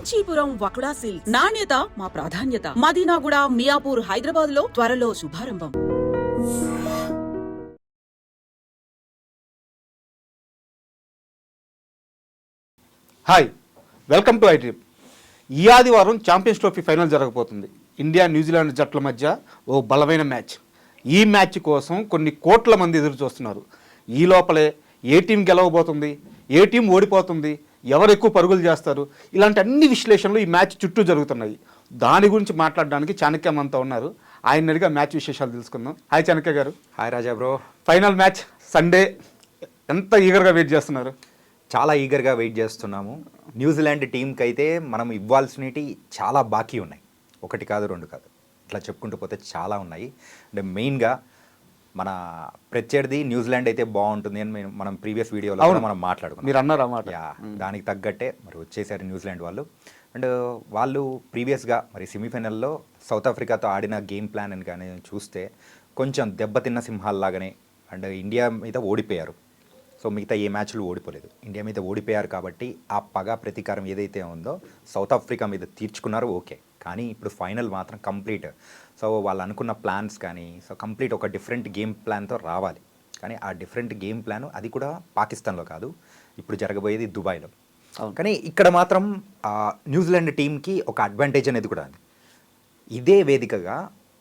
Kanchipuram వకుడా silks నాణ్యత మా ప్రాధాన్యత. మదీనాగూడ, మియాపూర్, హైదరాబాద్ లో త్వరలో శుభారంభం. Hi, welcome to iTrip. ఈ ఆదివారం ఛాంపియన్స్ ట్రోఫీ ఫైనల్ జరగబోతుంది. ఇండియా న్యూజిలాండ్ జట్ల మధ్య ఓ బలమైన మ్యాచ్. ఈ మ్యాచ్ కోసం కొన్ని కోట్ల మంది ఎదురు చూస్తున్నారు. ఈ లోపలే ఏ టీం గెలవబోతుంది, ఏ టీం ఓడిపోతుంది, ఎవరు ఎక్కువ పరుగులు చేస్తారు, ఇలాంటి అన్ని విశ్లేషణలు ఈ మ్యాచ్ చుట్టూ జరుగుతున్నాయి. దాని గురించి మాట్లాడడానికి చాణక్య మనతో ఉన్నారు. ఆయన అడిగా మ్యాచ్ విశేషాలు తెలుసుకుందాం. హాయ్ చాణక్య గారు. హాయ్ రాజా బ్రో. ఫైనల్ మ్యాచ్ సండే, ఎంత ఈగర్గా వెయిట్ చేస్తున్నారు? చాలా ఈగర్గా వెయిట్ చేస్తున్నాము. న్యూజిలాండ్ టీంకి అయితే మనం ఇవ్వాల్సినవి చాలా బాకీ ఉన్నాయి. ఒకటి కాదు, రెండు కాదు, ఇట్లా చెప్పుకుంటూ పోతే చాలా ఉన్నాయి. అంటే మెయిన్గా మన ప్రత్యర్థి న్యూజిలాండ్ అయితే బాగుంటుంది అని మనం ప్రీవియస్ వీడియోలో మనం మాట్లాడుకున్నాం. మీరు అన్నారు అన్నమాట. దానికి తగ్గట్టే మరి వచ్చేసారు న్యూజిలాండ్ వాళ్ళు. అండ్ వాళ్ళు ప్రీవియస్గా మరి సెమీఫైనల్లో సౌత్ ఆఫ్రికాతో ఆడిన గేమ్ ప్లాన్ అని కానీ చూస్తే కొంచెం దెబ్బతిన్న సింహాల్లాగానే అండ్ ఇండియా మీద ఓడిపోయారు. సో మిగతా ఏ మ్యాచ్లు ఓడిపోలేదు, ఇండియా మీద ఓడిపోయారు. కాబట్టి ఆ పగ ప్రతీకారం ఏదైతే ఉందో సౌత్ ఆఫ్రికా మీద తీర్చుకున్నారు, ఓకే. కానీ ఇప్పుడు ఫైనల్ మాత్రం కంప్లీట్. సో వాళ్ళు అనుకున్న ప్లాన్స్ కానీ కంప్లీట్ ఒక డిఫరెంట్ గేమ్ ప్లాన్తో రావాలి. కానీ ఆ డిఫరెంట్ గేమ్ ప్లాన్ అది కూడా పాకిస్తాన్లో కాదు, ఇప్పుడు జరగబోయేది దుబాయ్లో. కానీ ఇక్కడ మాత్రం న్యూజిలాండ్ టీంకి ఒక అడ్వాంటేజ్ అనేది కూడా ఉంది. ఇదే వేదికగా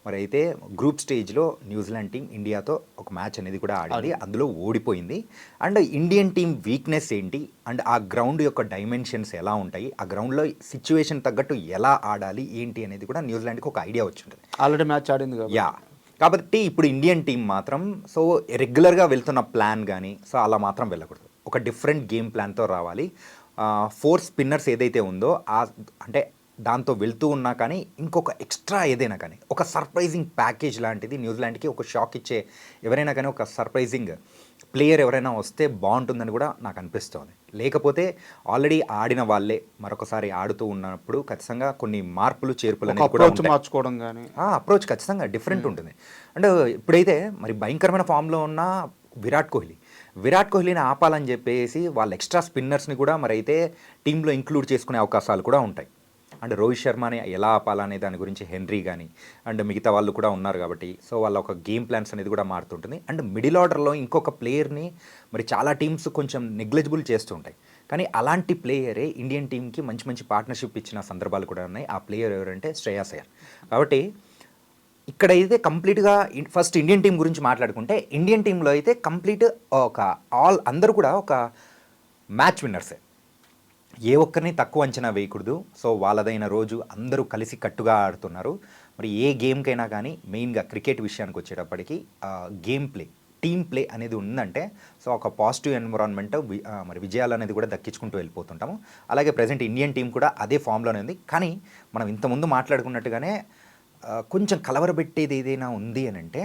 మరి అయితే గ్రూప్ స్టేజ్లో న్యూజిలాండ్ టీం ఇండియాతో ఒక మ్యాచ్ అనేది కూడా ఆడింది, అందులో ఓడిపోయింది. అండ్ ఇండియన్ టీం వీక్నెస్ ఏంటి, అండ్ ఆ గ్రౌండ్ యొక్క డైమెన్షన్స్ ఎలా ఉంటాయి, ఆ గ్రౌండ్లో సిచ్యువేషన్ తగ్గట్టు ఎలా ఆడాలి ఏంటి అనేది కూడా న్యూజిలాండ్కి ఒక ఐడియా వచ్చింటుంది. ఆల్రెడీ మ్యాచ్ ఆడింది కదా. కాబట్టి ఇప్పుడు ఇండియన్ టీం మాత్రం సో రెగ్యులర్గా వెళ్తున్న ప్లాన్ కానీ సో అలా మాత్రం వెళ్ళకూడదు, ఒక డిఫరెంట్ గేమ్ ప్లాన్తో రావాలి. 4 స్పిన్నర్స్ ఏదైతే ఉందో అంటే దాంతో వెళ్తూ ఉన్నా కానీ ఇంకొక ఎక్స్ట్రా ఏదైనా కానీ ఒక సర్ప్రైజింగ్ ప్యాకేజ్ లాంటిది న్యూజిలాండ్కి ఒక షాక్ ఇచ్చే ఎవరైనా కానీ ఒక సర్ప్రైజింగ్ ప్లేయర్ ఎవరైనా వస్తే బాగుంటుందని కూడా నాకు అనిపిస్తుంది. లేకపోతే ఆల్రెడీ ఆడిన వాళ్ళే మరొకసారి ఆడుతూ ఉన్నప్పుడు ఖచ్చితంగా కొన్ని మార్పులు చేర్పులు అనేది కూడా మార్చుకోవడం కానీ అప్రోచ్ ఖచ్చితంగా డిఫరెంట్ ఉంటుంది. అండ్ ఇప్పుడైతే మరి భయంకరమైన ఫామ్లో ఉన్న విరాట్ కోహ్లీని ఆపాలని చెప్పేసి వాళ్ళ ఎక్స్ట్రా స్పిన్నర్స్ని కూడా మరి అయితే టీంలో ఇంక్లూడ్ చేసుకునే అవకాశాలు కూడా ఉంటాయి. అండ్ రోహిత్ శర్మని ఎలా ఆపాలనే దాని గురించి హెన్రీ కానీ అండ్ మిగతా వాళ్ళు కూడా ఉన్నారు. కాబట్టి సో వాళ్ళ ఒక గేమ్ ప్లాన్స్ అనేది కూడా మారుతుంటుంది. అండ్ మిడిల్ ఆర్డర్లో ఇంకొక ప్లేయర్ని మరి చాలా టీమ్స్ కొంచెం నెగ్లెజిబుల్ చేస్తూ ఉంటాయి. కానీ అలాంటి ప్లేయరే ఇండియన్ టీంకి మంచి మంచి పార్ట్నర్షిప్ ఇచ్చిన సందర్భాలు కూడా ఉన్నాయి. ఆ ప్లేయర్ ఎవరంటే శ్రేయాస్ అయ్యర్. కాబట్టి ఇక్కడైతే కంప్లీట్గా ఫస్ట్ ఇండియన్ టీం గురించి మాట్లాడుకుంటే ఇండియన్ టీంలో అయితే కంప్లీట్ ఒక అందరూ కూడా ఒక మ్యాచ్ విన్నర్సే, ఏ ఒక్కరిని తక్కువ అంచనా వేయకూడదు. సో వాళ్ళదైన రోజు అందరూ కలిసి కట్టుగా ఆడుతున్నారు. మరి ఏ గేమ్కైనా కానీ మెయిన్గా క్రికెట్ విషయానికి వచ్చేటప్పటికి గేమ్ ప్లే, టీమ్ ప్లే అనేది ఉందంటే సో ఒక పాజిటివ్ ఎన్విరాన్మెంట్ మరి విజయాలు అనేది కూడా దక్కించుకుంటూ వెళ్ళిపోతుంటాము. అలాగే ప్రజెంట్ ఇండియన్ టీం కూడా అదే ఫామ్లోనే ఉంది. కానీ మనం ఇంతకుముందు మాట్లాడుకున్నట్టుగానే కొంచెం కలవరబెట్టేది ఏదైనా ఉంది అని అంటే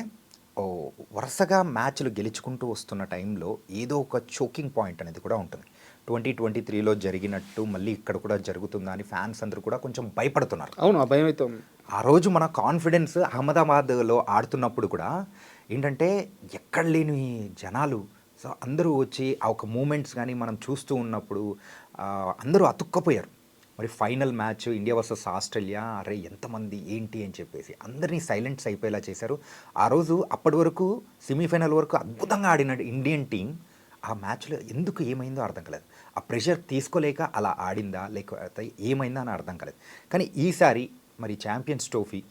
వరుసగా మ్యాచ్లు గెలుచుకుంటూ వస్తున్న టైంలో ఏదో ఒక చోకింగ్ పాయింట్ అనేది కూడా ఉంటుంది. 2023లో జరిగినట్టు మళ్ళీ ఇక్కడ కూడా జరుగుతుందా అని ఫ్యాన్స్ అందరూ కూడా కొంచెం భయపడుతున్నారు. అవును, ఆ భయం అయితే ఆ రోజు మన కాన్ఫిడెన్స్ అహ్మదాబాద్లో ఆడుతున్నప్పుడు కూడా ఏంటంటే ఎక్కడ లేని జనాలు సో అందరూ వచ్చి ఆ ఒక మూమెంట్స్ కానీ మనం చూస్తూ ఉన్నప్పుడు అందరూ అతుక్కపోయారు. మరి final match India versus Australia, అరే ఎంతమంది ఏంటి అని చెప్పేసి అందరినీ సైలెంట్స్ అయిపోయేలా చేశారు. ఆ రోజు అప్పటి వరకు సెమీఫైనల్ వరకు అద్భుతంగా ఆడిన ఇండియన్ టీం ఆ మ్యాచ్లో ఎందుకు ఏమైందో అర్థం కాలేదు. ఆ ప్రెషర్ తీసుకోలేక అలా ఆడిందా లేకపోతే ఏమైందా అని అర్థం కాలేదు. కానీ ఈసారి మరి ఛాంపియన్స్ ట్రోఫీ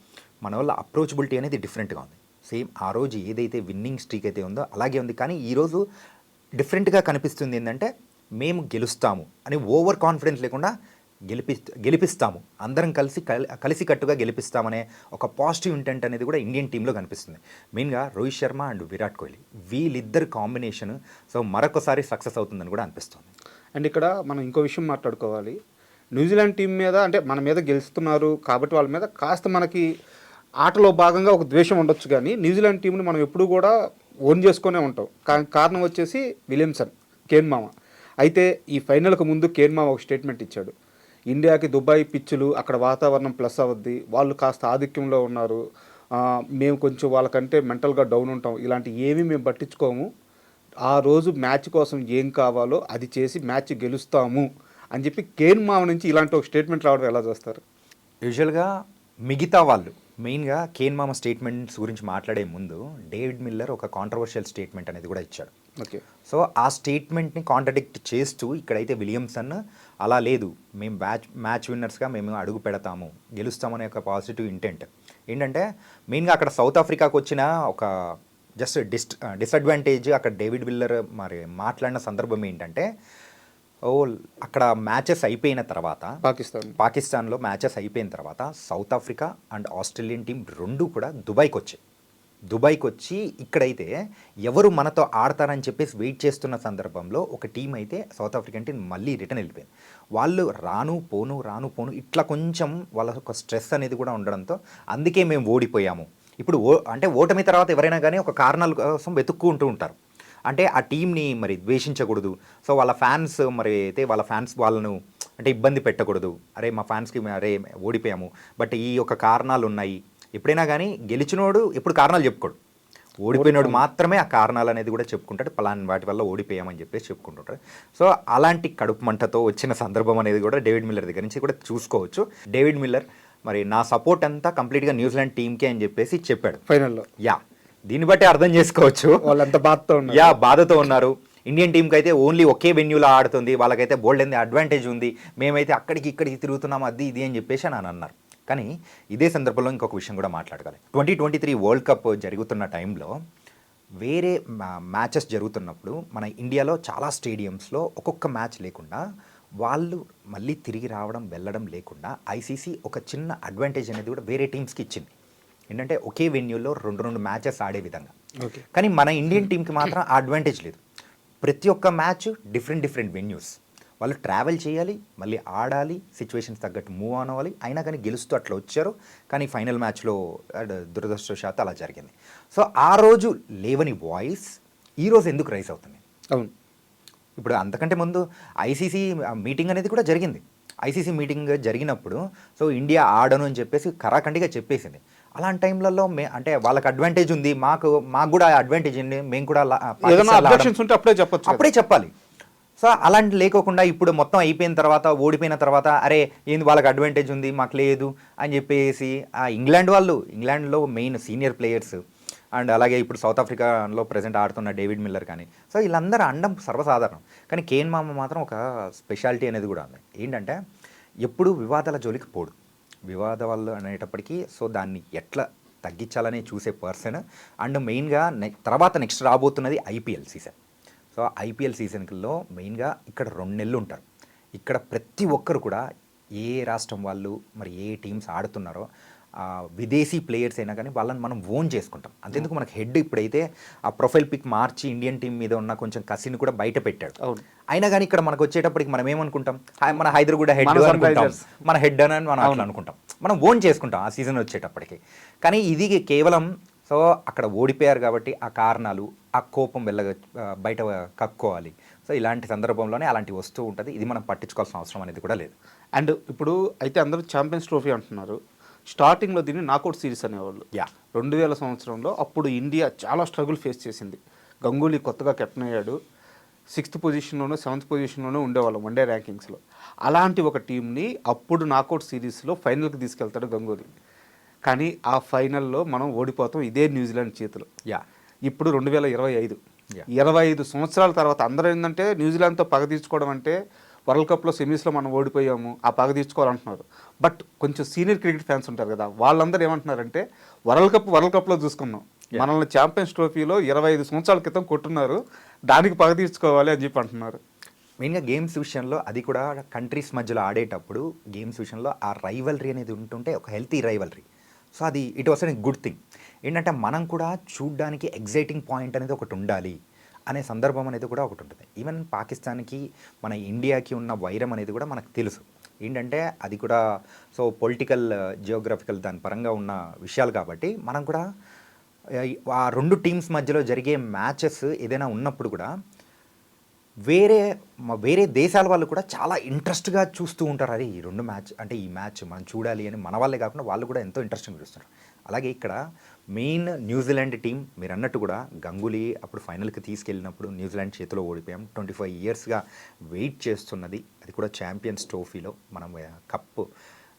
మన వల్ల అప్రోచబిలిటీ అనేది డిఫరెంట్గా ఉంది. సేమ్ ఆ రోజు ఏదైతే విన్నింగ్ స్ట్రీక్ అయితే ఉందో అలాగే ఉంది. కానీ ఈరోజు డిఫరెంట్గా కనిపిస్తుంది ఏంటంటే మేము గెలుస్తాము అని ఓవర్ కాన్ఫిడెన్స్ లేకుండా గెలిపిస్తాము, అందరం కలిసికట్టుగా గెలిపిస్తామనే ఒక పాజిటివ్ ఇంటెంట్ అనేది కూడా ఇండియన్ టీంలో కనిపిస్తుంది. మెయిన్గా రోహిత్ శర్మ అండ్ విరాట్ కోహ్లీ వీళ్ళిద్దరు కాంబినేషన్ సో మరొకసారి సక్సెస్ అవుతుందని కూడా అనిపిస్తుంది. అండ్ ఇక్కడ మనం ఇంకో విషయం మాట్లాడుకోవాలి. న్యూజిలాండ్ టీం మీద అంటే మన మీద గెలుస్తున్నారు కాబట్టి వాళ్ళ మీద కాస్త మనకి ఆటలో భాగంగా ఒక ద్వేషం ఉండొచ్చు. కానీ న్యూజిలాండ్ టీంని మనం ఎప్పుడూ కూడా ఓన్ చేసుకునే ఉంటాం. కారణం వచ్చేసి విలియమ్సన్, కేన్ మామ. అయితే ఈ ఫైనల్కి ముందు కేన్ మామ ఒక స్టేట్మెంట్ ఇచ్చాడు. ఇండియాకి దుబాయ్ పిచ్చులు, అక్కడ వాతావరణం ప్లస్ అవుద్ది, వాళ్ళు కాస్త ఆధిక్యంలో ఉన్నారు, మేము కొంచెం వాళ్ళకంటే మెంటల్గా డౌన్ ఉంటాం, ఇలాంటి ఏమీ మేము పట్టించుకోము, ఆ రోజు మ్యాచ్ కోసం ఏం కావాలో అది చేసి మ్యాచ్ గెలుస్తాము అని చెప్పి కేన్ మామ నుంచి ఇలాంటి ఒక స్టేట్మెంట్ రావడం ఎలా చూస్తారు? యూజువల్గా మిగతా వాళ్ళు మెయిన్గా కేన్ మామ స్టేట్మెంట్స్ గురించి మాట్లాడే ముందు డేవిడ్ మిల్లర్ ఒక కాంట్రవర్షియల్ స్టేట్మెంట్ అనేది కూడా ఇచ్చాడు. ఓకే. సో ఆ స్టేట్మెంట్ని కాంట్రడిక్ట్ చేస్తూ ఇక్కడైతే విలియమ్సన్ అలా లేదు, మేము మ్యాచ్ విన్నర్స్గా మేము అడుగు పెడతాము, గెలుస్తామనే ఒక పాజిటివ్ ఇంటెంట్ ఏంటంటే మెయిన్గా అక్కడ సౌత్ ఆఫ్రికాకు వచ్చిన ఒక జస్ట్ డిసడ్వాంటేజ్ అక్కడ డేవిడ్ మిల్లర్ మరి మాట్లాడిన సందర్భం ఏంటంటే అక్కడ మ్యాచెస్ అయిపోయిన తర్వాత పాకిస్తాన్లో మ్యాచెస్ అయిపోయిన తర్వాత south Africa and Australian team రెండు కూడా దుబాయ్కి వచ్చి ఇక్కడైతే ఎవరు మనతో ఆడతారని చెప్పేసి వెయిట్ చేస్తున్న సందర్భంలో ఒక టీం అయితే సౌత్ ఆఫ్రికన్ టీం మళ్ళీ రిటర్న్ వెళ్ళిపోయింది. వాళ్ళు రాను పోను ఇట్లా కొంచెం వాళ్ళ ఒక స్ట్రెస్ అనేది కూడా ఉండడంతో అందుకే మేము ఓడిపోయాము. ఇప్పుడు అంటే ఓటమి తర్వాత ఎవరైనా కానీ ఒక కారణాల కోసం వెతుక్కుంటూ ఉంటారు. అంటే ఆ టీంని మరి ద్వేషించకూడదు. సో వాళ్ళ ఫ్యాన్స్ మరి అయితే వాళ్ళ ఫ్యాన్స్ వాళ్ళను అంటే ఇబ్బంది పెట్టకూడదు. అరే మా ఫ్యాన్స్కి అరే ఓడిపోయాము బట్ ఈ యొక్క కారణాలు ఉన్నాయి. ఎప్పుడైనా కానీ గెలిచినోడు ఎప్పుడు కారణాలు చెప్పుకోడు, ఓడిపోయినోడు మాత్రమే ఆ కారణాలు అనేది కూడా చెప్పుకుంటాడు. పలానా వాటి వల్ల ఓడిపోయామని చెప్పేసి చెప్పుకుంటుంటారు. సో అలాంటి కడుపు మంటతో వచ్చిన సందర్భం అనేది కూడా డేవిడ్ మిల్లర్ దగ్గర నుంచి కూడా చూసుకోవచ్చు. డేవిడ్ మిల్లర్ మరి నా సపోర్ట్ అంతా కంప్లీట్గా న్యూజిలాండ్ టీంకే అని చెప్పేసి చెప్పాడు ఫైనల్లో. దీన్ని బట్టి అర్థం చేసుకోవచ్చు వాళ్ళంత బాధతో ఉన్నారు. ఇండియన్ టీంకి అయితే ఓన్లీ ఒకే వెన్యూలో ఆడుతుంది, వాళ్ళకైతే బోల్డ్ ఎంత అడ్వాంటేజ్ ఉంది, మేమైతే అక్కడికి ఇక్కడికి తిరుగుతున్నాం అది ఇది అని చెప్పేసి అని అన్నారు. కానీ ఇదే సందర్భంలో ఇంకొక విషయం కూడా మాట్లాడగాలి. 2023 వరల్డ్ కప్ జరుగుతున్న టైంలో వేరే మ్యాచెస్ జరుగుతున్నప్పుడు మన ఇండియాలో చాలా స్టేడియంస్లో ఒక్కొక్క మ్యాచ్ లేకుండా వాళ్ళు మళ్ళీ తిరిగి వెళ్ళడం లేకుండా ఐసీసీ ఒక చిన్న అడ్వాంటేజ్ అనేది కూడా వేరే టీమ్స్కి ఇచ్చింది. ఏంటంటే ఒకే వెన్యూలో రెండు మ్యాచెస్ ఆడే విధంగా. కానీ మన ఇండియన్ టీంకి మాత్రం ఆ అడ్వాంటేజ్ లేదు. ప్రతి ఒక్క మ్యాచ్ డిఫరెంట్ వెన్యూస్, వాళ్ళు ట్రావెల్ చేయాలి, మళ్ళీ ఆడాలి, సిచ్యువేషన్స్ తగ్గట్టు మూవ్ ఆన్ అవ్వాలి. అయినా కానీ గెలుస్తూ అట్లా వచ్చారు. కానీ ఫైనల్ మ్యాచ్లో దురదృష్టవశాత్తు అలా జరిగింది. సో ఆ రోజు లేవని వాయిస్ ఈరోజు ఎందుకు రైజ్ అవుతుంది? అవును, ఇప్పుడు అంతకంటే ముందు ఐసీసీ మీటింగ్ అనేది కూడా జరిగింది. ఐసీసీ మీటింగ్ జరిగినప్పుడు సో ఇండియా ఆడను అని చెప్పేసి కరాఖండిగా చెప్పేసింది. అలాంటి టైంలలో అంటే వాళ్ళకి అడ్వాంటేజ్ ఉంది, మాకు కూడా అడ్వాంటేజ్ ఉంది, మేము కూడా అప్పుడే చెప్పాలి. సో అలాంటి లేకోకుండా ఇప్పుడు మొత్తం అయిపోయిన తర్వాత ఓడిపోయిన తర్వాత అరే ఏంది వాళ్ళకి అడ్వాంటేజ్ ఉంది మాకు లేదు అని చెప్పేసి ఆ ఇంగ్లాండ్లో మెయిన్ సీనియర్ ప్లేయర్స్ అండ్ అలాగే ఇప్పుడు సౌత్ ఆఫ్రికాలో ప్రజెంట్ ఆడుతున్న డేవిడ్ మిల్లర్ కానీ సో వీళ్ళందరూ అండం సర్వసాధారణం. కానీ కేన్ మామ మాత్రం ఒక స్పెషాలిటీ అనేది కూడా ఉంది. ఏంటంటే ఎప్పుడు వివాదాల జోలికి పోడు. వివాదాలు అనేటప్పటికీ సో దాన్ని ఎట్లా తగ్గించాలని చూసే పర్సన్. అండ్ మెయిన్గా తర్వాత నెక్స్ట్ రాబోతున్నది ఐపీఎల్ సీజన్. సో ఐపీఎల్ సీజన్లో మెయిన్గా ఇక్కడ 2 నెలలు ఉంటారు. ఇక్కడ ప్రతి ఒక్కరు కూడా ఏ రాష్ట్రం వాళ్ళు మరి ఏ టీమ్స్ ఆడుతున్నారో విదేశీ ప్లేయర్స్ అయినా కానీ వాళ్ళని మనం ఓన్ చేసుకుంటాం. అంతేందుకు మనకు హెడ్ ఇప్పుడైతే ఆ ప్రొఫైల్ పిక్ మార్చి ఇండియన్ టీం మీద ఉన్న కొంచెం కసిని కూడా బయట పెట్టాడు. అయినా కానీ ఇక్కడ మనకు వచ్చేటప్పటికి మనం ఏమనుకుంటాం, మన హైదరాబాద్ హెడ్ అనుకుంటాం, మన హెడ్ అని మనం అట్లా అనుకుంటాం, మనం ఓన్ చేసుకుంటాం ఆ సీజన్ వచ్చేటప్పటికి. కానీ ఇది కేవలం సో అక్కడ ఓడిపోయారు కాబట్టి ఆ కారణాలు ఆ కోపం బయట కక్కోవాలి. సో ఇలాంటి సందర్భంలోనే అలాంటివి వస్తూ ఉంటుంది. ఇది మనం పట్టించుకోవాల్సిన అవసరం అనేది కూడా లేదు. అండ్ ఇప్పుడు అయితే అందరూ ఛాంపియన్స్ ట్రోఫీ అంటున్నారు. స్టార్టింగ్లో దీన్ని నాకౌట్ సిరీస్ అనేవాళ్ళు. 2000 సంవత్సరంలో అప్పుడు ఇండియా చాలా స్ట్రగుల్ ఫేస్ చేసింది. గంగూలీ కొత్తగా కెప్టెన్ అయ్యాడు. 6th పొజిషన్లోనూ 7th పొజిషన్లోనూ ఉండేవాళ్ళం వన్డే ర్యాంకింగ్స్లో. అలాంటి ఒక టీంని అప్పుడు నాకౌట్ సిరీస్లో ఫైనల్కి తీసుకెళ్తాడు గంగూలీ. కానీ ఆ ఫైనల్లో మనం ఓడిపోతాం ఇదే న్యూజిలాండ్ చేతిలో. ఇప్పుడు 2025 25 సంవత్సరాల తర్వాత అందరూ ఏంటంటే న్యూజిలాండ్తో పగ తీర్చుకోవడం అంటే వరల్డ్ కప్లో సెమీస్లో మనం ఓడిపోయాము ఆ పగ తీర్చుకోవాలంటున్నారు. బట్ కొంచెం సీనియర్ క్రికెట్ ఫ్యాన్స్ ఉంటారు కదా, వాళ్ళందరూ ఏమంటున్నారంటే వరల్డ్ కప్లో చూసుకున్నాం, మనల్ని ఛాంపియన్స్ ట్రోఫీలో 25 సంవత్సరాల క్రితం కొట్టున్నారు, దానికి పగ తీర్చుకోవాలి అని చెప్పి అంటున్నారు. మెయిన్గా గేమ్స్ విషయంలో అది కూడా కంట్రీస్ మధ్యలో ఆడేటప్పుడు గేమ్స్ విషయంలో ఆ రైవల్రీ అనేది ఉంటుంటే ఒక హెల్తీ రైవల్రీ. సో అది it was a good thing. ఏంటంటే మనం కూడా చూడ్డానికి ఎగ్జైటింగ్ పాయింట్ అనేది ఒకటి ఉండాలి అనే సందర్భం అనేది కూడా ఒకటి ఉంటుంది. ఈవెన్ పాకిస్తాన్కి మన ఇండియాకి ఉన్న వైరం అనేది కూడా మనకు తెలుసు. ఏంటంటే అది కూడా సో పొలిటికల్ జియోగ్రఫికల్ దాని పరంగా ఉన్న విషయాలు కాబట్టి మనం కూడా ఆ 2 టీమ్స్ మధ్యలో జరిగే మ్యాచెస్ ఏదైనా ఉన్నప్పుడు కూడా వేరే దేశాల వాళ్ళు కూడా చాలా ఇంట్రెస్ట్గా చూస్తూ ఉంటారు. అది ఈ 2 మ్యాచ్ అంటే ఈ మ్యాచ్ మనం చూడాలి అని మన వాళ్ళే కాకుండా వాళ్ళు కూడా ఎంతో ఇంట్రెస్టింగ్ చూస్తారు. అలాగే ఇక్కడ మెయిన్ న్యూజిలాండ్ టీం మీరు అన్నట్టు కూడా గంగూలీ అప్పుడు ఫైనల్కి తీసుకెళ్ళినప్పుడు న్యూజిలాండ్ చేతిలో ఓడిపోయాం. 25 ఇయర్స్గా వెయిట్ చేస్తున్నది అది కూడా ఛాంపియన్స్ ట్రోఫీలో మనం కప్పు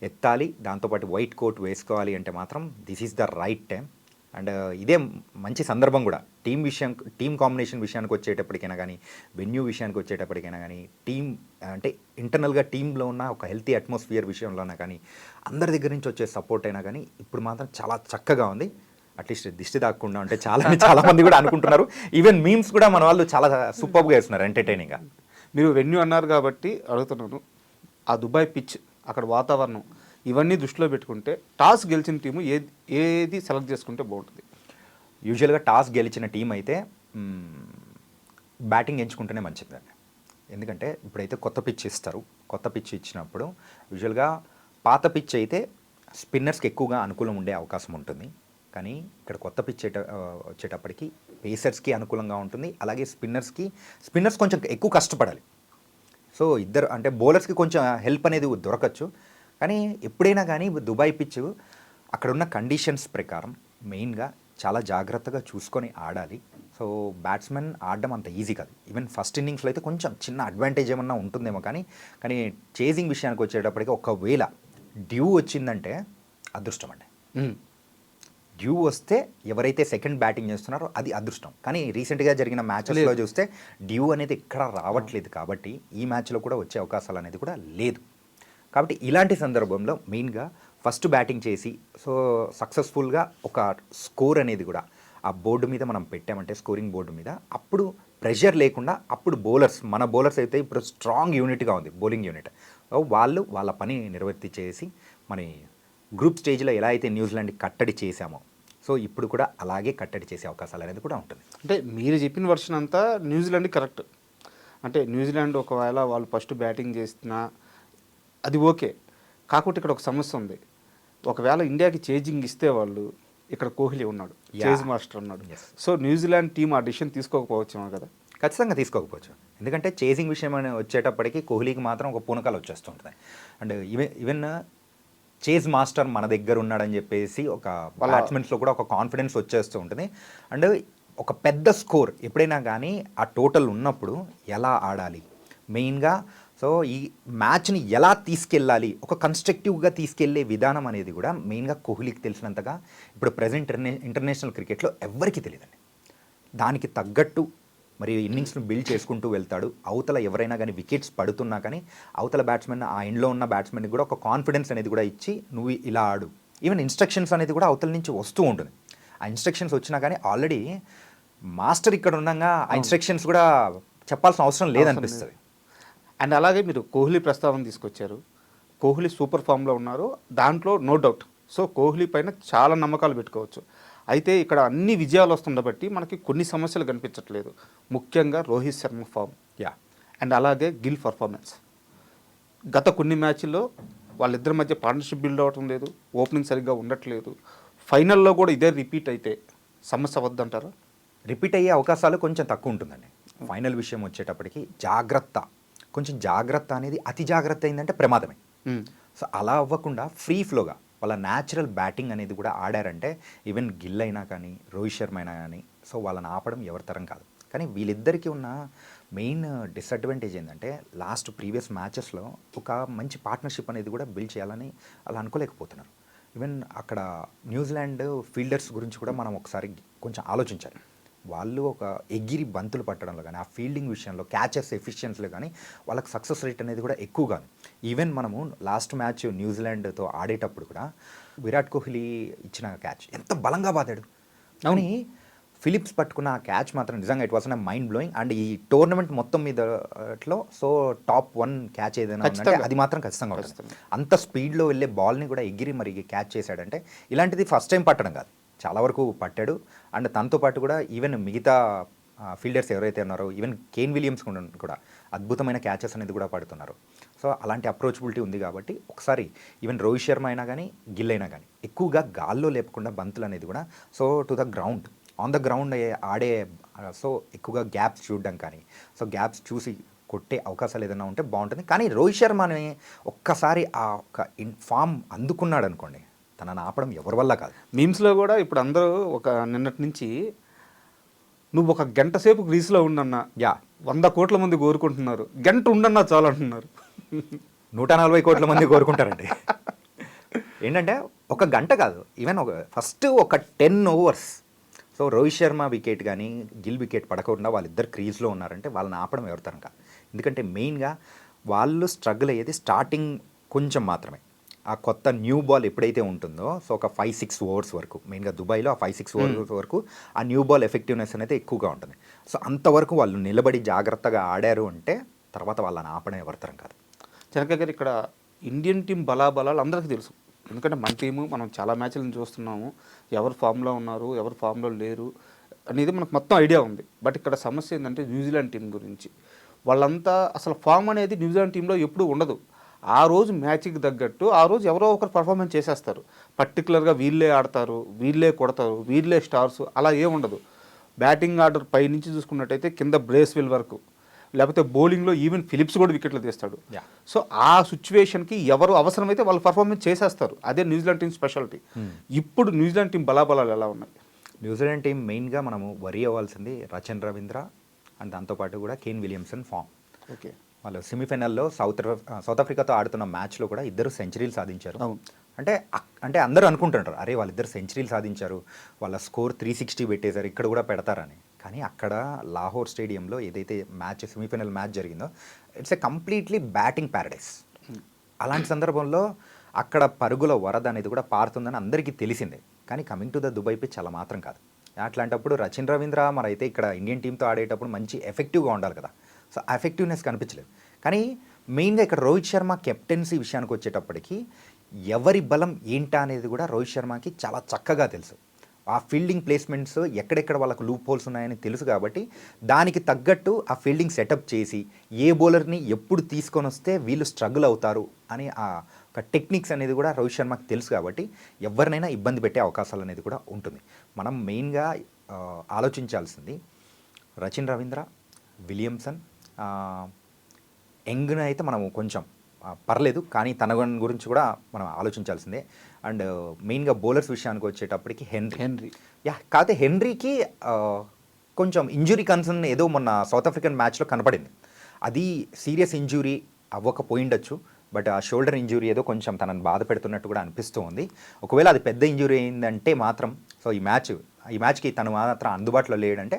ఎత్తాలి, దాంతోపాటు వైట్ కోట్ వేసుకోవాలి అంటే మాత్రం this is the right time. And ఇదే మంచి సందర్భం కూడా టీమ్ కాంబినేషన్ విషయానికి వచ్చేటప్పటికైనా కానీ, వెన్యూ విషయానికి వచ్చేటప్పటికైనా కానీ, టీం అంటే ఇంటర్నల్గా టీంలో ఉన్న ఒక హెల్తీ అట్మాస్ఫియర్ విషయంలోనా కానీ, అందరి దగ్గర నుంచి వచ్చే సపోర్ట్ అయినా కానీ ఇప్పుడు మాత్రం చాలా చక్కగా ఉంది. అట్లీస్ట్ దిష్టి దాక్కుండా అంటే చాలా మంది కూడా అనుకుంటున్నారు. ఈవెన్ మీమ్స్ కూడా మన వాళ్ళు చాలా సూపర్గా వేస్తున్నారు, ఎంటర్టైనింగ్గా. మీరు వెన్యూ అన్నారు కాబట్టి అడుగుతున్నాను, ఆ దుబాయ్ పిచ్, అక్కడ వాతావరణం, ఇవన్నీ దృష్టిలో పెట్టుకుంటే టాస్ గెలిచిన టీము ఏది సెలెక్ట్ చేసుకుంటే బాగుంటుంది? యూజువల్గా టాస్ గెలిచిన టీం అయితే బ్యాటింగ్ ఎంచుకుంటేనే మంచిదండి. ఎందుకంటే ఇప్పుడైతే కొత్త పిచ్ ఇస్తారు. కొత్త పిచ్ ఇచ్చినప్పుడు యూజువల్గా పాత పిచ్ అయితే స్పిన్నర్స్కి ఎక్కువగా అనుకూలం ఉండే అవకాశం ఉంటుంది. కానీ ఇక్కడ కొత్త పిచ్ వచ్చేటప్పటికి పేసర్స్కి అనుకూలంగా ఉంటుంది, అలాగే స్పిన్నర్స్ కొంచెం ఎక్కువ కష్టపడాలి. సో ఇద్దరు అంటే బౌలర్స్కి కొంచెం హెల్ప్ అనేది దొరకచ్చు. కానీ ఎప్పుడైనా కానీ దుబాయ్ పిచ్ అక్కడ ఉన్న కండిషన్స్ ప్రకారం మెయిన్గా చాలా జాగ్రత్తగా చూసుకొని ఆడాలి. సో బ్యాట్స్మెన్ ఆడడం అంత ఈజీ కాదు. ఈవెన్ ఫస్ట్ ఇన్నింగ్స్లో అయితే కొంచెం చిన్న అడ్వాంటేజ్ ఏమన్నా ఉంటుందేమో, కానీ చేజింగ్ విషయానికి వచ్చేటప్పటికి ఒకవేళ డ్యూ వచ్చిందంటే అదృష్టం అండి. డ్యూ వస్తే ఎవరైతే సెకండ్ బ్యాటింగ్ చేస్తున్నారో అది అదృష్టం. కానీ రీసెంట్గా జరిగిన మ్యాచెస్లో చూస్తే డ్యూ అనేది ఇక్కడ రావట్లేదు, కాబట్టి ఈ మ్యాచ్లో కూడా వచ్చే అవకాశాలు అనేది కూడా లేదు. కాబట్టి ఇలాంటి సందర్భంలో మెయిన్గా ఫస్ట్ బ్యాటింగ్ చేసి సో సక్సెస్ఫుల్గా ఒక స్కోర్ అనేది కూడా ఆ బోర్డు మీద మనం పెట్టామంటే, స్కోరింగ్ బోర్డు మీద, అప్పుడు ప్రెషర్ లేకుండా అప్పుడు మన బౌలర్స్ అయితే ఇప్పుడు స్ట్రాంగ్ యూనిట్గా ఉంది బౌలింగ్ యూనిట్. వాళ్ళు వాళ్ళ పని నిర్వర్తించేసి మన గ్రూప్ స్టేజ్లో ఎలా అయితే న్యూజిలాండ్కి కట్టడి చేశామో, సో ఇప్పుడు కూడా అలాగే కట్టడి చేసే అవకాశాలు అనేది కూడా ఉంటుంది. అంటే మీరు చెప్పిన వర్షన్ అంతా న్యూజిలాండ్ కరెక్ట్. అంటే న్యూజిలాండ్ ఒకవేళ వాళ్ళు ఫస్ట్ బ్యాటింగ్ చేస్తున్నా అది ఓకే, కాకపోతే ఇక్కడ ఒక సమస్య ఉంది. ఒకవేళ ఇండియాకి చేజింగ్ ఇస్తే వాళ్ళు, ఇక్కడ కోహ్లీ ఉన్నాడు, చేజ్ మాస్టర్ ఉన్నాడు. సో న్యూజిలాండ్ టీం ఆ డిసిషన్ తీసుకోకపోవచ్చు కదా? ఖచ్చితంగా తీసుకోకపోవచ్చు. ఎందుకంటే చేజింగ్ విషయం అని వచ్చేటప్పటికి కోహ్లీకి మాత్రం ఒక పూనకాలు వచ్చేస్తుంటుంది. అండ్ ఈవెన్ చేజ్ మాస్టర్ మన దగ్గర ఉన్నాడని చెప్పేసి ఒక బ్యాట్స్మెన్స్లో కూడా ఒక కాన్ఫిడెన్స్ వచ్చేస్తూ ఉంటుంది. అండ్ ఒక పెద్ద స్కోర్ ఎప్పుడైనా కానీ ఆ టోటల్ ఉన్నప్పుడు ఎలా ఆడాలి, మెయిన్గా సో ఈ మ్యాచ్ని ఎలా తీసుకెళ్ళాలి, ఒక కన్స్ట్రక్టివ్గా తీసుకెళ్లే విధానం అనేది కూడా మెయిన్గా కోహ్లీకి తెలిసినంతగా ఇప్పుడు ప్రజెంట్ ఇంటర్నేషనల్ క్రికెట్లో ఎవ్వరికీ తెలియదండి. దానికి తగ్గట్టు మరి ఇన్నింగ్స్ను బిల్డ్ చేసుకుంటూ వెళ్తాడు. అవతల ఎవరైనా కానీ వికెట్స్ పడుతున్నా కానీ అవతల బ్యాట్స్మెన్, ఆ ఎండ్లో ఉన్న బ్యాట్స్మెన్కి కూడా ఒక కాన్ఫిడెన్స్ అనేది కూడా ఇచ్చి నువ్వు ఇలా ఆడు. ఈవెన్ ఇన్స్ట్రక్షన్స్ అనేది కూడా అవతల నుంచి వస్తూ ఉంటుంది. ఆ ఇన్స్ట్రక్షన్స్ వచ్చినా కానీ ఆల్రెడీ మాస్టర్ ఇక్కడ ఉండగా ఆ ఇన్స్ట్రక్షన్స్ కూడా చెప్పాల్సిన అవసరం లేదనిపిస్తుంది. అండ్ అలాగే మీరు కోహ్లీ ప్రస్తావన తీసుకొచ్చారు. కోహ్లీ సూపర్ ఫామ్లో ఉన్నారు, దాంట్లో నో డౌట్. సో కోహ్లీ పైన చాలా నమ్మకాలు పెట్టుకోవచ్చు. అయితే ఇక్కడ అన్ని విజయాలు వస్తుండబట్టి మనకి కొన్ని సమస్యలు కనిపించట్లేదు. ముఖ్యంగా రోహిత్ శర్మ ఫామ్, అండ్ అలాగే గిల్ పర్ఫార్మెన్స్. గత కొన్ని మ్యాచ్ల్లో వాళ్ళిద్దరి మధ్య పార్ట్నర్షిప్ బిల్డ్ అవ్వటం లేదు, ఓపెనింగ్ సరిగ్గా ఉండట్లేదు. ఫైనల్లో కూడా ఇదే రిపీట్ అయితే సమస్య వద్దంటారా? రిపీట్ అయ్యే అవకాశాలు కొంచెం తక్కువ ఉంటుందండి. ఫైనల్ విషయం వచ్చేటప్పటికి కొంచెం జాగ్రత్త అనేది అతి జాగ్రత్త అయిందంటే ప్రమాదమే. సో అలా అవ్వకుండా ఫ్రీ ఫ్లోగా వాళ్ళ న్యాచురల్ బ్యాటింగ్ అనేది కూడా ఆడారంటే ఈవెన్ గిల్ అయినా కానీ రోహిత్ శర్మ అయినా కానీ సో వాళ్ళని ఆపడం ఎవరి తరం కాదు. కానీ వీళ్ళిద్దరికీ ఉన్న మెయిన్ డిసడ్వాంటేజ్ ఏంటంటే లాస్ట్ ప్రీవియస్ మ్యాచెస్లో ఒక మంచి పార్ట్నర్షిప్ అనేది కూడా బిల్డ్ చేయాలని అలా అనుకోలేకపోతున్నారు. ఈవెన్ అక్కడ న్యూజిలాండ్ ఫీల్డర్స్ గురించి కూడా మనం ఒకసారి కొంచెం ఆలోచించాలి. వాళ్ళు ఒక ఎగిరి బంతులు పట్టడంలో కానీ, ఆ ఫీల్డింగ్ విషయంలో, క్యాచెస్ ఎఫిషియన్సీలో కానీ వాళ్ళకి సక్సెస్ రేట్ అనేది కూడా ఎక్కువగా. ఈవెన్ మనము లాస్ట్ మ్యాచ్ న్యూజిలాండ్తో ఆడేటప్పుడు కూడా విరాట్ కోహ్లీ ఇచ్చిన క్యాచ్ ఎంత బలంగా బాదాడు. కానీ ఫిలిప్స్ పట్టుకున్న ఆ క్యాచ్ మాత్రం నిజంగా it was mind blowing. And ఈ టోర్నమెంట్ మొత్తం మీదలో సో టాప్ 1 క్యాచ్ ఏదైనా ఉందంటే అది మాత్రం ఖచ్చితంగా వస్తుంది. అంత స్పీడ్లో వెళ్ళే బాల్ని కూడా ఎగిరి మరి క్యాచ్ చేశాడంటే ఇలాంటిది ఫస్ట్ టైం పట్టడం కాదు, చాలా వరకు పట్టాడు. అండ్ తనతో పాటు కూడా ఈవెన్ మిగతా ఫీల్డర్స్ ఎవరైతే ఉన్నారో, ఈవెన్ కేన్ విలియమ్స్ కూడా అద్భుతమైన క్యాచెస్ అనేది కూడా పడుతున్నారు. సో అలాంటి అప్రోచబిలిటీ ఉంది కాబట్టి ఒకసారి ఈవెన్ రోహిత్ శర్మ అయినా కానీ గిల్ అయినా కానీ ఎక్కువగా గాల్లో లేపకుండా బంతులు అనేది కూడా so to the ground, on the ground ఆడే, సో ఎక్కువగా గ్యాప్స్ చూడడం కానీ, సో గ్యాప్స్ చూసి కొట్టే అవకాశాలు ఏదైనా ఉంటే బాగుంటుంది. కానీ రోహిత్ శర్మని ఒక్కసారి ఆ ఒక ఫామ్ అందుకున్నాడు అనుకోండి, తనని ఆపడం ఎవరి వల్ల కాదు. మీమ్స్లో కూడా ఇప్పుడు అందరూ ఒక నిన్నటి నుంచి నువ్వు ఒక గంట సేపు గ్రీస్లో ఉండన్నా 100 కోట్ల మంది కోరుకుంటున్నారు, గంట ఉండన్నా చాలు అంటున్నారు. 140 కోట్ల మంది కోరుకుంటారండి. ఏంటంటే ఒక గంట కాదు, ఈవెన్ ఫస్ట్ ఒక 10 overs. So Rohit Sharma wicket కానీ గిల్ వికెట్ పడకుండా వాళ్ళిద్దరు క్రీజ్లో ఉన్నారంటే వాళ్ళని ఆపడం ఎవరితరం కాదు. ఎందుకంటే మెయిన్గా వాళ్ళు స్ట్రగుల్ అయ్యేది స్టార్టింగ్ కొంచెం మాత్రమే. ఆ కొత్త న్యూ బాల్ ఎప్పుడైతే ఉంటుందో, సో ఒక 5-6 ఓవర్స్ వరకు, మెయిన్గా దుబాయ్లో ఆ 5-6 ఓవర్స్ వరకు ఆ న్యూ బాల్ ఎఫెక్టివ్నెస్ అనేది ఎక్కువగా ఉంటుంది. సో అంతవరకు వాళ్ళు నిలబడి జాగ్రత్తగా ఆడారు అంటే తర్వాత వాళ్ళని ఆపడం ఎవరితరం కాదు. జనక గారు, ఇక్కడ ఇండియన్ టీం బలాబలాలు అందరికీ తెలుసు. ఎందుకంటే మన టీము మనం చాలా మ్యాచ్లను చూస్తున్నాము, ఎవరు ఫామ్లో ఉన్నారు ఎవరు ఫామ్లో లేరు అనేది మనకు మొత్తం ఐడియా ఉంది. బట్ ఇక్కడ సమస్య ఏంటంటే న్యూజిలాండ్ టీం గురించి. వాళ్ళంతా అసలు ఫామ్ అనేది న్యూజిలాండ్ టీంలో ఎప్పుడూ ఉండదు. ఆ రోజు మ్యాచ్కి తగ్గట్టు ఆ రోజు ఎవరో ఒకరు పర్ఫార్మెన్స్ చేసేస్తారు. పర్టికులర్గా వీళ్ళే ఆడతారు, వీళ్ళే కొడతారు, వీళ్ళే స్టార్స్, అలా ఏముండదు. బ్యాటింగ్ ఆర్డర్ పై నుంచి చూసుకున్నట్టయితే కింద బ్రేస్వెల్ వరకు, లేకపోతే బౌలింగ్లో ఈవెన్ ఫిలిప్స్ కూడా వికెట్లు తీస్తాడు. సో ఆ సిచ్యువేషన్కి ఎవరు అవసరమైతే వాళ్ళు పర్ఫార్మెన్స్ చేసేస్తారు. అదే న్యూజిలాండ్ టీం స్పెషాలిటీ. ఇప్పుడు న్యూజిలాండ్ టీం బలాబలాలు ఎలా ఉన్నాయి? న్యూజిలాండ్ టీం మెయిన్గా మనము వరీ అవ్వాల్సింది రచన్ రవీంద్ర అండ్ దాంతోపాటు కూడా కేన్ విలియమ్సన్ ఫామ్. ఓకే, వాళ్ళు సెమీఫైనల్లో సౌత్ ఆఫ్రికాతో ఆడుతున్న మ్యాచ్లో కూడా ఇద్దరు సెంచరీలు సాధించారు. అంటే అందరూ అనుకుంటుంటారు, అరే వాళ్ళిద్దరు సెంచరీలు సాధించారు, వాళ్ళ స్కోర్ 360 పెట్టేశారు, ఇక్కడ కూడా పెడతారని. కానీ అక్కడ లాహోర్ స్టేడియంలో ఏదైతే మ్యాచ్ సెమీఫైనల్ మ్యాచ్ జరిగిందో, it's a completely batting Paradise. అలాంటి సందర్భంలో అక్కడ పరుగుల వరద అనేది కూడా పారుతుందని అందరికీ తెలిసిందే. కానీ coming to the Dubai pitch అలా మాత్రం కాదు. అట్లాంటప్పుడు రచిన్ రవీంద్ర మరి అయితే ఇక్కడ ఇండియన్ టీంతో ఆడేటప్పుడు మంచి ఎఫెక్టివ్గా ఉండాలి కదా. సో ఆ ఎఫెక్టివ్నెస్ కనిపించలేదు. కానీ మెయిన్గా ఇక్కడ రోహిత్ శర్మ కెప్టెన్సీ విషయానికి వచ్చేటప్పటికి ఎవరి బలం ఏంటా అనేది కూడా రోహిత్ శర్మకి చాలా చక్కగా తెలుసు. ఆ ఫీల్డింగ్ ప్లేస్మెంట్స్ ఎక్కడెక్కడ వాళ్ళకు లూప్ హోల్స్ ఉన్నాయని తెలుసు కాబట్టి దానికి తగ్గట్టు ఆ ఫీల్డింగ్ సెటప్ చేసి ఏ బౌలర్ని ఎప్పుడు తీసుకొని వస్తే వీళ్ళు స్ట్రగుల్ అవుతారు అని ఆ ఒక టెక్నిక్స్ అనేది కూడా రోహిత్ శర్మకి తెలుసు కాబట్టి ఎవరినైనా ఇబ్బంది పెట్టే అవకాశాలు అనేది కూడా ఉంటుంది. మనం మెయిన్గా ఆలోచించాల్సింది రచిన్ రవీంద్ర, విలియమ్సన్, యంగ్ను అయితే మనము కొంచెం పర్లేదు, కానీ తన గురించి కూడా మనం ఆలోచించాల్సిందే. అండ్ మెయిన్గా బౌలర్స్ విషయానికి వచ్చేటప్పటికి హెన్రీ కాకపోతే హెన్రీకి కొంచెం ఇంజురీ కన్సర్న్ ఏదో మొన్న సౌత్ ఆఫ్రికన్ మ్యాచ్లో కనపడింది. అది సీరియస్ ఇంజురీ అవ్వకపోయిండొచ్చు, బట్ ఆ షోల్డర్ ఇంజురీ ఏదో కొంచెం తనని బాధ పెడుతున్నట్టు కూడా అనిపిస్తూ ఉంది. ఒకవేళ అది పెద్ద ఇంజురీ అయిందంటే మాత్రం సో ఈ మ్యాచ్కి తను మాత్రం అందుబాటులో లేడంటే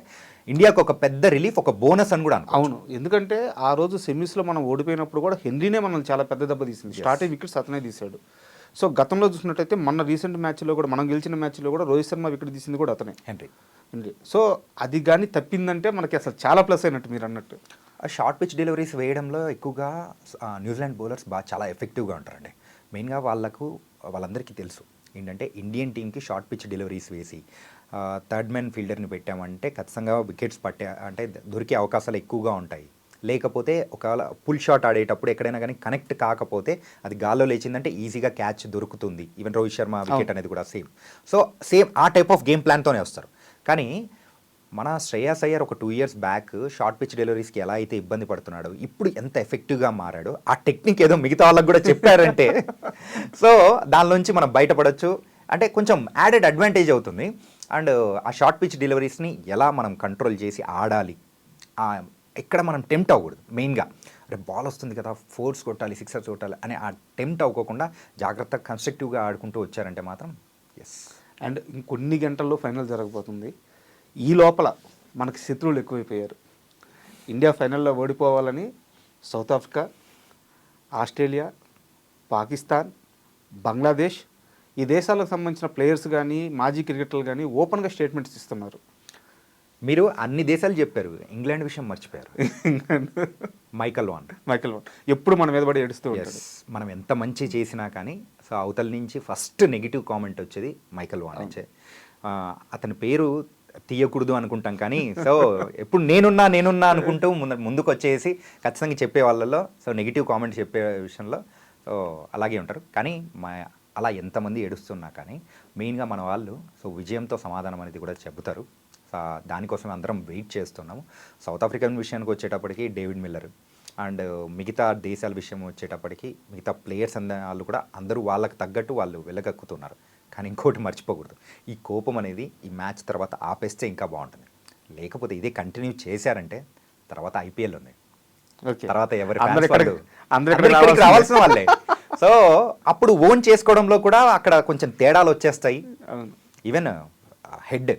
ఇండియాకు ఒక పెద్ద రిలీఫ్, ఒక బోనస్ అని కూడా అవును. ఎందుకంటే ఆ రోజు సెమీస్లో మనం ఓడిపోయినప్పుడు కూడా హెన్రీనే మనల్ని చాలా పెద్ద దెబ్బ తీసింది. స్టార్టింగ్ వికెట్స్ అతనే తీశాడు. సో గతంలో చూసినట్టయితే మన రీసెంట్ మ్యాచ్లో కూడా, మనం గెలిచిన మ్యాచ్లో కూడా రోహిత్ శర్మ వికెట్ తీసింది కూడా అతనే, హెన్రీ. సో అది కానీ తప్పిందంటే మనకి అసలు చాలా ప్లస్ అయినట్టు మీరు అన్నట్టు. షార్ట్ పిచ్ డెలివరీస్ వేయడంలో ఎక్కువగా న్యూజిలాండ్ బౌలర్స్ బాగా చాలా ఎఫెక్టివ్గా ఉంటారండి. మెయిన్గా వాళ్ళందరికీ తెలుసు ఏంటంటే ఇండియన్ టీంకి షార్ట్ పిచ్ డెలివరీస్ వేసి థర్డ్ మ్యాన్ ఫీల్డర్ని పెట్టామంటే ఖచ్చితంగా వికెట్స్ దొరికే అవకాశాలు ఎక్కువగా ఉంటాయి. లేకపోతే ఒకవేళ పుల్ షాట్ ఆడేటప్పుడు ఎక్కడైనా కానీ కనెక్ట్ కాకపోతే అది గాల్లో లేచిందంటే ఈజీగా క్యాచ్ దొరుకుతుంది. ఈవెన్ రోహిత్ శర్మ వికెట్ అనేది కూడా సేమ్ ఆ టైప్ ఆఫ్ గేమ్ ప్లాన్తోనే వస్తారు. కానీ మన శ్రేయాస్ అయ్యర్ ఒక 2 years బ్యాక్ షార్ట్ పిచ్ డెలివరీస్కి ఎలా అయితే ఇబ్బంది పడుతున్నాడో ఇప్పుడు ఎంత ఎఫెక్టివ్గా మారాడో ఆ టెక్నిక్ ఏదో మిగతా వాళ్ళకి కూడా చెప్పారంటే సో దానిలోంచి మనం బయటపడవచ్చు. అంటే కొంచెం యాడెడ్ అడ్వాంటేజ్ అవుతుంది. అండ్ ఆ షార్ట్ పిచ్ డెలివరీస్ని ఎలా మనం కంట్రోల్ చేసి ఆడాలి, ఎక్కడ మనం టెంప్ట్ అవ్వకూడదు. మెయిన్గా రేపు బాల్ వస్తుంది కదా, ఫోర్స్ కొట్టాలి, సిక్సర్స్ కొట్టాలి అని ఆ టెంప్ట్ అవ్వకుండా జాగ్రత్తగా కన్స్ట్రక్టివ్గా ఆడుకుంటూ వచ్చారంటే మాత్రం ఎస్. అండ్ ఇంకొన్ని గంటల్లో ఫైనల్ జరగబోతుంది. ఈ లోపల మనకి శత్రువులు ఎక్కువైపోయారు. ఇండియా ఫైనల్లో ఓడిపోవాలని South Africa, Australia, Pakistan, Bangladesh ఈ దేశాలకు సంబంధించిన ప్లేయర్స్ కానీ మాజీ క్రికెటర్లు కానీ ఓపెన్గా స్టేట్మెంట్స్ ఇస్తున్నారు. మీరు అన్ని దేశాలు చెప్పారు, ఇంగ్లాండ్ విషయం మర్చిపోయారు. మైకల్ వాన్ ఎప్పుడు మన మీద పడి ఏడుస్తూ ఉంటాడు. మనం ఎంత మంచి చేసినా కానీ సో అవతల నుంచి ఫస్ట్ నెగిటివ్ కామెంట్ వచ్చేది మైకల్ వాన్ నుంచే. అతని పేరు తీయకూడదు అనుకుంటాం కానీ సో ఎప్పుడు నేనున్నా అనుకుంటూ ముందుకు వచ్చేసి ఖచ్చితంగా చెప్పే వాళ్ళలో సో నెగిటివ్ కామెంట్స్ చెప్పే విషయంలో సో అలాగే ఉంటారు. కానీ అలా ఎంతమంది ఏడుస్తున్నా కానీ మెయిన్గా మన వాళ్ళు సో విజయంతో సమాధానం అనేది కూడా చెబుతారు. దానికోసం అందరం వెయిట్ చేస్తున్నాము. సౌత్ ఆఫ్రికన్ విషయానికి వచ్చేటప్పటికి డేవిడ్ మిల్లర్ అండ్ మిగతా దేశాల విషయం వచ్చేటప్పటికి మిగతా ప్లేయర్స్ వాళ్ళు కూడా అందరూ వాళ్ళకి తగ్గట్టు వాళ్ళు వెళ్ళగక్కుతున్నారు. కానీ ఇంకోటి మర్చిపోకూడదు, ఈ కోపం అనేది ఈ మ్యాచ్ తర్వాత ఆపేస్తే ఇంకా బాగుంటుంది. లేకపోతే ఇదే కంటిన్యూ చేశారంటే తర్వాత ఐపీఎల్ ఉంది. Okay. తర్వాత ఎవరి అందరూ fans ఇక్కడికి- వాళ్ళు అందరూ అందరూ ఇక్కడికి ఇక్కడికి రావాల్సిన వాళ్ళే. సో అప్పుడు ఓన్ చేసుకోవడంలో కూడా అక్కడ కొంచెం తేడాలు వచ్చేస్తాయి. అవును. ఈవెన్ హెడ్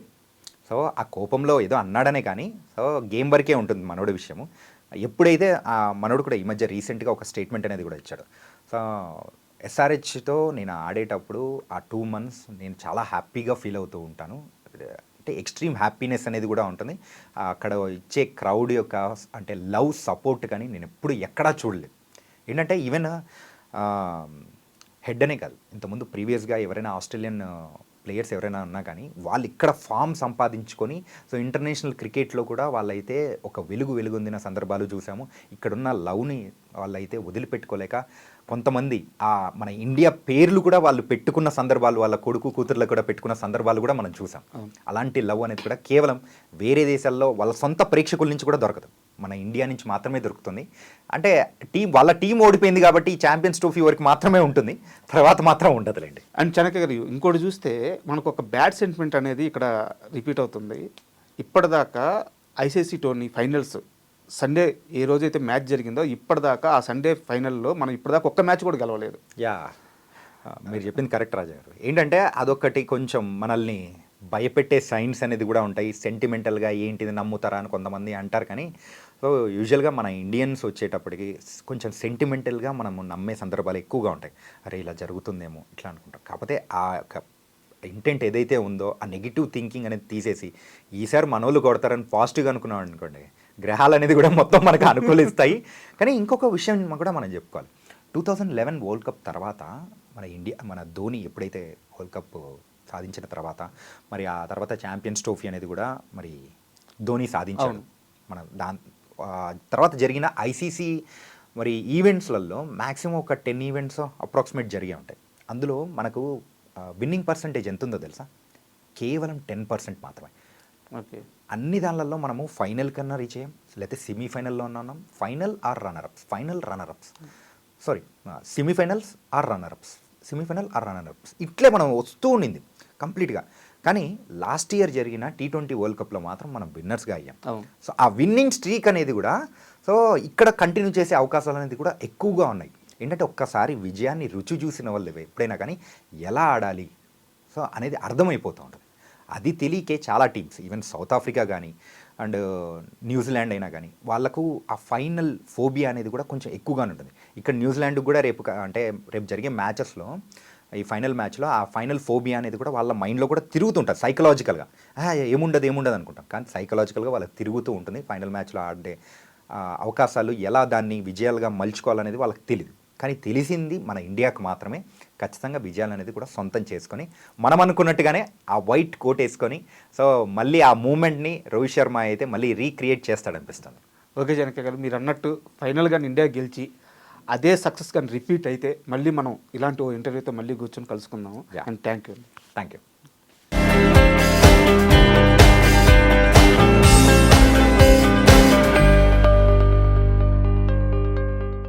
సో ఆ కోపంలో ఏదో అన్నాడనే కానీ సో గేమ్ వరకే ఉంటుంది మనోడి విషయము. ఎప్పుడైతే ఆ మనోడు కూడా ఈ మధ్య రీసెంట్గా ఒక స్టేట్మెంట్ అనేది కూడా ఇచ్చాడు. సో ఎస్ఆర్హెచ్తో నేను ఆడేటప్పుడు ఆ 2 months నేను చాలా హ్యాపీగా ఫీల్ అవుతూ ఉంటాను. అంటే ఎక్స్ట్రీమ్ హ్యాపీనెస్ అనేది కూడా ఉంటుంది. అక్కడ ఇచ్చే క్రౌడ్ యొక్క అంటే లవ్ సపోర్ట్ కానీ నేను ఎప్పుడు ఎక్కడా చూడలేదు. ఏంటంటే ఈవెన్ హెడ్ అనే కాదు, ఇంతకుముందు ప్రీవియస్గా ఎవరైనా ఆస్ట్రేలియన్ ప్లేయర్స్ ఎవరైనా ఉన్నా కానీ వాళ్ళు ఇక్కడ ఫామ్ సంపాదించుకొని సో ఇంటర్నేషనల్ క్రికెట్లో కూడా వాళ్ళైతే ఒక వెలుగొందిన సందర్భాలు చూసాము. ఇక్కడున్న లవ్ని వాళ్ళైతే వదిలిపెట్టుకోలేక కొంతమంది మన ఇండియా పేర్లు కూడా వాళ్ళు పెట్టుకున్న సందర్భాలు, వాళ్ళ కొడుకు కూతుర్లకు కూడా పెట్టుకున్న సందర్భాలు కూడా మనం చూసాం. అలాంటి లవ్ అనేది కూడా కేవలం వేరే దేశాల్లో వాళ్ళ సొంత ప్రేక్షకుల నుంచి కూడా దొరకదు, మన ఇండియా నుంచి మాత్రమే దొరుకుతుంది. అంటే వాళ్ళ టీం ఓడిపోయింది కాబట్టి ఈ ఛాంపియన్స్ ట్రోఫీ వరకు మాత్రమే ఉంటుంది, తర్వాత మాత్రం ఉండదులేండి. అండ్ చెనక గారు ఇంకోటి చూస్తే మనకు ఒక బ్యాడ్ సెంటిమెంట్ అనేది ఇక్కడ రిపీట్ అవుతుంది. ఇప్పటిదాకా ఐసీసీ టోర్నీ ఫైనల్స్ సండే ఏ రోజైతే మ్యాచ్ జరిగిందో ఇప్పటిదాకా ఆ సండే ఫైనల్లో మనం ఇప్పటిదాకా ఒక్క మ్యాచ్ కూడా గెలవలేదు. యా, మీరు చెప్పింది కరెక్ట్ రాజా గారు. ఏంటంటే అదొకటి కొంచెం మనల్ని భయపెట్టే సైన్స్ అనేది కూడా ఉంటాయి. సెంటిమెంటల్గా ఏంటిది నమ్ముతారా అని కొంతమంది అంటారు, కానీ సో యూజువల్గా మన ఇండియన్స్ వచ్చేటప్పటికి కొంచెం సెంటిమెంటల్గా మనము నమ్మే సందర్భాలు ఎక్కువగా ఉంటాయి. అరే ఇలా జరుగుతుందేమో ఇట్లా అనుకుంటాం. కాకపోతే ఆ యొక్క ఇంటెంట్ ఏదైతే ఉందో ఆ నెగిటివ్ థింకింగ్ అనేది తీసేసి ఈసారి మనోళ్ళు కొడతారని పాజిటివ్గా అనుకున్నాం అనుకోండి, గ్రహాలు అనేది కూడా మొత్తం మనకు అనుకూలిస్తాయి. కానీ ఇంకొక విషయం కూడా మనం చెప్పుకోవాలి. 2011 వరల్డ్ కప్ తర్వాత మన ధోని ఎప్పుడైతే వరల్డ్ కప్ సాధించిన తర్వాత మరి ఆ తర్వాత ఛాంపియన్స్ ట్రోఫీ అనేది కూడా మరి ధోని సాధించాడు. మన తర్వాత జరిగిన ఐసీసీ మరి ఈవెంట్స్లలో మ్యాక్సిమం ఒక 10 ఈవెంట్స్ అప్రాక్సిమేట్ జరిగే ఉంటాయి. అందులో మనకు విన్నింగ్ పర్సంటేజ్ ఎంత ఉందో తెలుసా? కేవలం 10% మాత్రమే. ఓకే, అన్ని దానిలలో మనము ఫైనల్ కన్నా రీచ్ అయ్యాం, లేకపోతే సెమీఫైనల్లో ఉన్నాం. ఫైనల్ ఆర్ రన్నర్అప్స్ సెమీఫైనల్ ఆర్ రన్నర్అప్స్ ఇట్లే మనం వస్తూ ఉండింది కంప్లీట్గా. కానీ లాస్ట్ ఇయర్ జరిగిన T20 వరల్డ్ కప్లో మాత్రం మనం విన్నర్స్గా అయ్యాం. సో ఆ విన్నింగ్ స్ట్రీక్ అనేది కూడా సో ఇక్కడ కంటిన్యూ చేసే అవకాశాలు అనేది కూడా ఎక్కువగా ఉన్నాయి. ఏంటంటే ఒక్కసారి విజయాన్ని రుచి చూసిన వాళ్ళు ఎప్పుడైనా కానీ ఎలా ఆడాలి సో అనేది అర్థమైపోతూ ఉంటుంది. అది తెలియకే చాలా టీమ్స్ ఈవెన్ సౌత్ ఆఫ్రికా కానీ అండ్ న్యూజిలాండ్ అయినా కానీ వాళ్ళకు ఆ ఫైనల్ ఫోబియా అనేది కూడా కొంచెం ఎక్కువగానే ఉంటుంది. ఇక్కడ న్యూజిలాండ్కి కూడా రేపు జరిగే మ్యాచెస్లో ఈ ఫైనల్ మ్యాచ్లో ఆ ఫైనల్ ఫోబియా అనేది కూడా వాళ్ళ మైండ్లో కూడా తిరుగుతుంటుంది సైకలాజికల్గా. ఏముండదు అనుకుంటాం, కానీ సైకలాజికల్గా వాళ్ళకి తిరుగుతూ ఉంటుంది. ఫైనల్ మ్యాచ్లో ఆడే అవకాశాలు ఎలా దాన్ని విజయాలుగా మలుచుకోవాలనేది వాళ్ళకి తెలియదు. కానీ తెలిసింది మన ఇండియాకు మాత్రమే. ఖచ్చితంగా విజయాలు అనేది కూడా సొంతం చేసుకొని మనం అనుకున్నట్టుగానే ఆ వైట్ కోట్ వేసుకొని సో మళ్ళీ ఆ మూమెంట్ని రోహిత్ శర్మ అయితే మళ్ళీ రీక్రియేట్ చేస్తాడనిపిస్తుంది. ఓకే జనక గారు, మీరు అన్నట్టు ఫైనల్గా ఇండియా గెలిచి అదే సక్సెస్ కానీ రిపీట్ అయితే మళ్ళీ మనం ఇలాంటి ఓ ఇంటర్వ్యూతో మళ్ళీ కూర్చొని కలుసుకుందాము. And thank you.